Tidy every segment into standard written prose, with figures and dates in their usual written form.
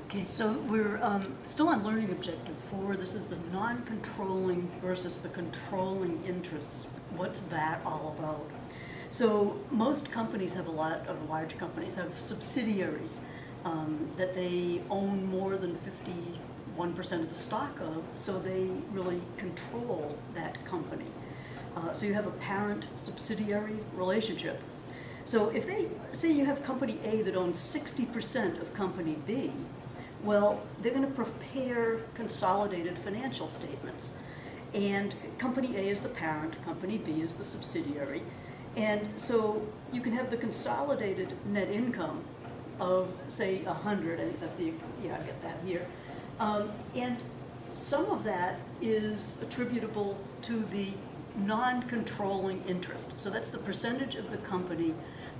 Okay, so we're still on learning objective 4. This is the non-controlling versus the controlling interests. What's that all about? So most companies have large companies have subsidiaries that they own more than 51% of the stock of, so they really control that company. So you have a parent-subsidiary relationship. So if they say you have company A that owns 60% of company B, well, they're going to prepare consolidated financial statements. And company A is the parent, company B is the subsidiary. And so you can have the consolidated net income of, say, 100, I think that's the, yeah, I get that here. And some of that is attributable to the non-controlling interest. So that's the percentage of the company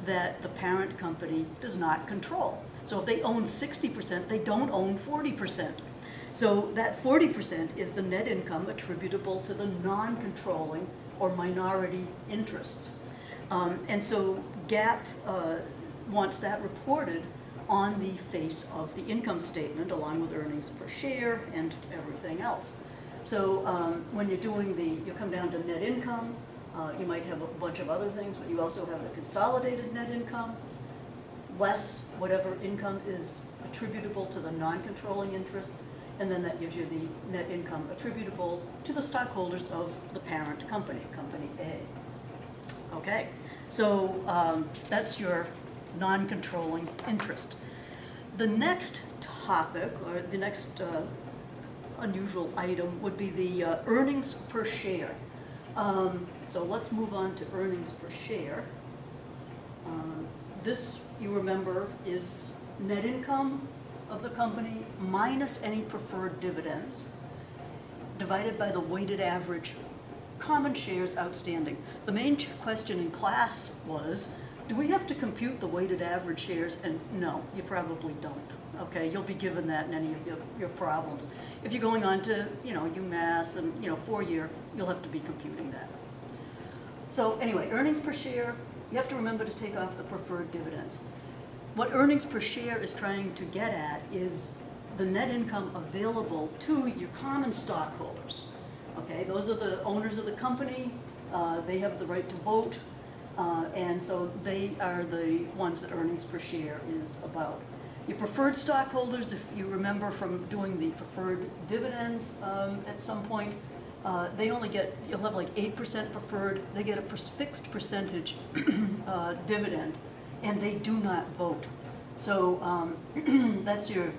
that the parent company does not control. So if they own 60%, they don't own 40%. So that 40% is the net income attributable to the non-controlling or minority interest. And so GAAP wants that reported on the face of the income statement along with earnings per share and everything else. So when you're doing you come down to net income, you might have a bunch of other things, but you also have the consolidated net income, less whatever income is attributable to the non-controlling interests, and then that gives you the net income attributable to the stockholders of the parent company, company A. Okay, so that's your non-controlling interest. The next topic, or the next unusual item, would be the earnings per share. So let's move on to earnings per share. This, you remember, is net income of the company minus any preferred dividends divided by the weighted average common shares outstanding. The main question in class was, do we have to compute the weighted average shares? And no, you probably don't. Okay, you'll be given that in any of your problems. If you're going on to, UMass and, 4-year, you'll have to be computing that. So anyway, earnings per share, you have to remember to take off the preferred dividends. What earnings per share is trying to get at is the net income available to your common stockholders. Okay, those are the owners of the company. They have the right to vote, and so they are the ones that earnings per share is about. Your preferred stockholders, if you remember from doing the preferred dividends at some point, they only get, you'll have like 8% preferred, they get a fixed percentage dividend, and they do not vote. So that's your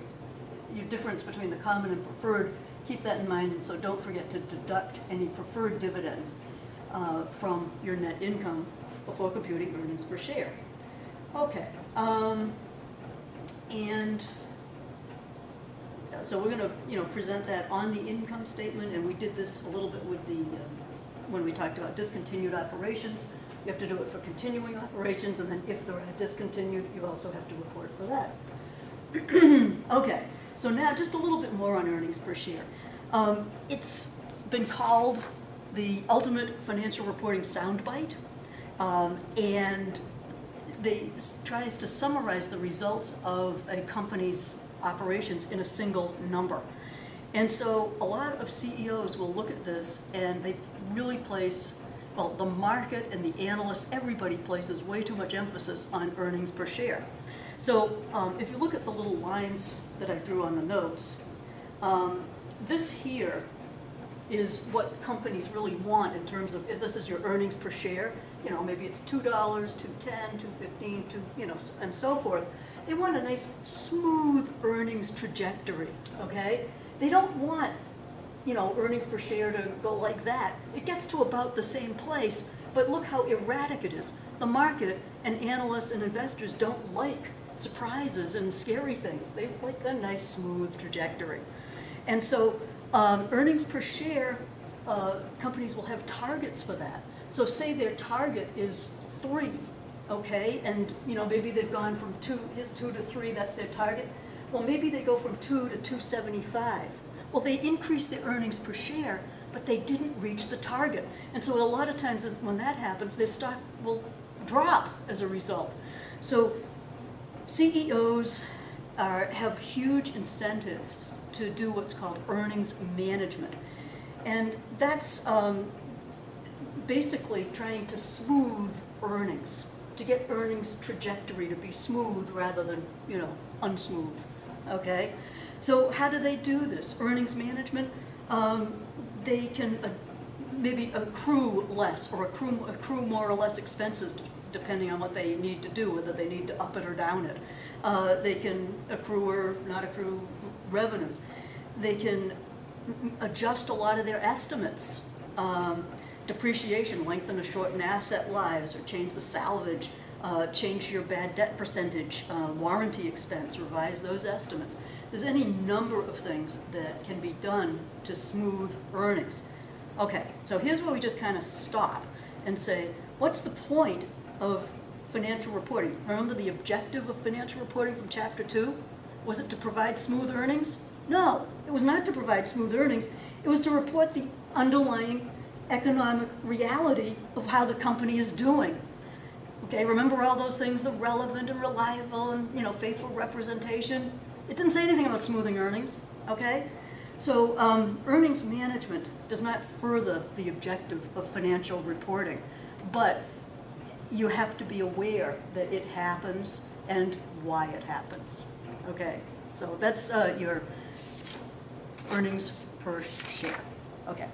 difference between the common and preferred. Keep that in mind, and so don't forget to deduct any preferred dividends from your net income before computing earnings per share. Okay. And so we're going to, present that on the income statement, and we did this a little bit with the, when we talked about discontinued operations. You have to do it for continuing operations, and then if they're discontinued, you also have to report for that. Okay, so now just a little bit more on earnings per share. It's been called the ultimate financial reporting soundbite, and tries to summarize the results of a company's operations in a single number. And so a lot of CEOs will look at this and they really place, well, the market and the analysts, everybody places way too much emphasis on earnings per share. So if you look at the little lines that I drew on the notes, this here is what companies really want in terms of, if this is your earnings per share, maybe it's $2, $2.10, $2.15, and so forth. They want a nice, smooth earnings trajectory, okay? They don't want, earnings per share to go like that. It gets to about the same place, but look how erratic it is. The market and analysts and investors don't like surprises and scary things. They like a nice, smooth trajectory. And so earnings per share, companies will have targets for that. So say their target is 3, okay, and maybe they've gone from 2 to 3, that's their target. Well, maybe they go from 2 to 275. Well, they increased their earnings per share, but they didn't reach the target. And so a lot of times when that happens, their stock will drop as a result. So CEOs have huge incentives to do what's called earnings management. And that's basically trying to smooth earnings, to get earnings trajectory to be smooth rather than, you know, unsmooth, okay? So how do they do this? Earnings management, they can maybe accrue less or accrue more or less expenses depending on what they need to do, whether they need to up it or down it. They can accrue or not accrue revenues. They can adjust a lot of their estimates. Depreciation, lengthen or shorten asset lives, or change the salvage, change your bad debt percentage, warranty expense, revise those estimates. There's any number of things that can be done to smooth earnings. Okay, so here's where we just kind of stop and say, what's the point of financial reporting? Remember the objective of financial reporting from Chapter 2? Was it to provide smooth earnings? No, it was not to provide smooth earnings. It was to report the underlying economic reality of how the company is doing. Okay, remember all those things, the relevant and reliable and, you know, faithful representation? It didn't say anything about smoothing earnings, okay? So earnings management does not further the objective of financial reporting, but you have to be aware that it happens and why it happens, okay? So that's your earnings per share, okay.